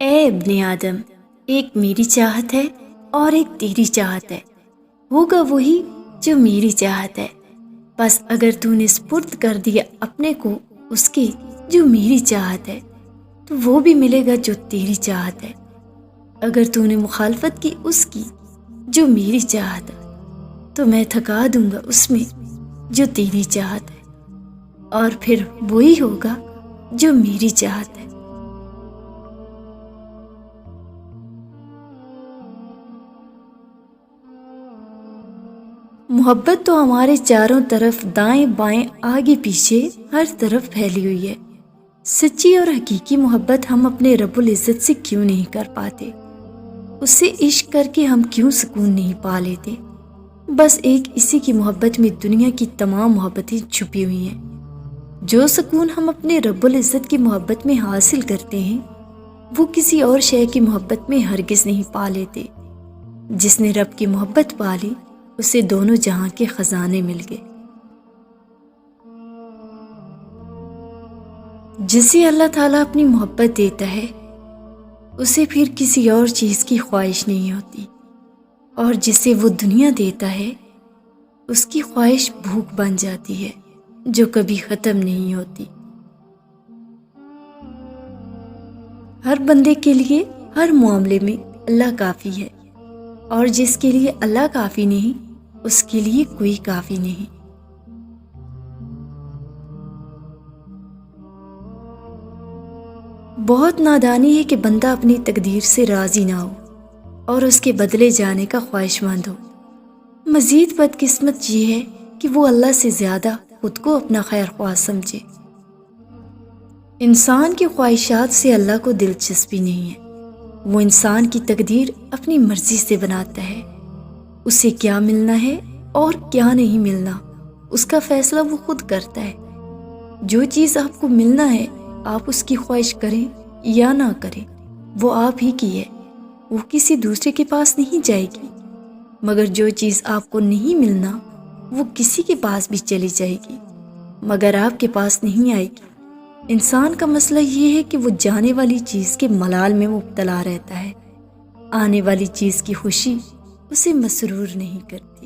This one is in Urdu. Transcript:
اے ابن آدم، ایک میری چاہت ہے اور ایک تیری چاہت ہے، ہوگا وہی جو میری چاہت ہے۔ بس اگر تو نے سپرد کر دیا اپنے کو اس کے جو میری چاہت ہے تو وہ بھی ملے گا جو تیری چاہت ہے۔ اگر تو نے مخالفت کی اس کی جو میری چاہت ہے تو میں تھکا دوں گا اس میں جو تیری چاہت ہے، اور پھر وہی ہوگا جو میری چاہت ہے۔ محبت تو ہمارے چاروں طرف، دائیں بائیں آگے پیچھے ہر طرف پھیلی ہوئی ہے۔ سچی اور حقیقی محبت ہم اپنے رب العزت سے کیوں نہیں کر پاتے؟ اس سے عشق کر کے ہم کیوں سکون نہیں پا لیتے؟ بس ایک اسی کی محبت میں دنیا کی تمام محبتیں چھپی ہوئی ہیں۔ جو سکون ہم اپنے رب العزت کی محبت میں حاصل کرتے ہیں وہ کسی اور شے کی محبت میں ہرگز نہیں پا لیتے۔ جس نے رب کی محبت پا لی اسے دونوں جہاں کے خزانے مل گئے۔ جسے اللہ تعالیٰ اپنی محبت دیتا ہے اسے پھر کسی اور چیز کی خواہش نہیں ہوتی، اور جسے وہ دنیا دیتا ہے اس کی خواہش بھوک بن جاتی ہے جو کبھی ختم نہیں ہوتی۔ ہر بندے کے لیے ہر معاملے میں اللہ کافی ہے، اور جس کے لیے اللہ کافی نہیں اس کے لیے کوئی کافی نہیں۔ بہت نادانی ہے کہ بندہ اپنی تقدیر سے راضی نہ ہو اور اس کے بدلے جانے کا خواہش مند ہو۔ مزید بدقسمت یہ ہے کہ وہ اللہ سے زیادہ خود کو اپنا خیر خواہ سمجھے۔ انسان کی خواہشات سے اللہ کو دلچسپی نہیں ہے۔ وہ انسان کی تقدیر اپنی مرضی سے بناتا ہے۔ اسے کیا ملنا ہے اور کیا نہیں ملنا اس کا فیصلہ وہ خود کرتا ہے۔ جو چیز آپ کو ملنا ہے آپ اس کی خواہش کریں یا نہ کریں وہ آپ ہی کی ہے، وہ کسی دوسرے کے پاس نہیں جائے گی۔ مگر جو چیز آپ کو نہیں ملنا وہ کسی کے پاس بھی چلی جائے گی مگر آپ کے پاس نہیں آئے گی۔ انسان کا مسئلہ یہ ہے کہ وہ جانے والی چیز کے ملال میں مبتلا رہتا ہے، آنے والی چیز کی خوشی اسے مسرور نہیں کرتی۔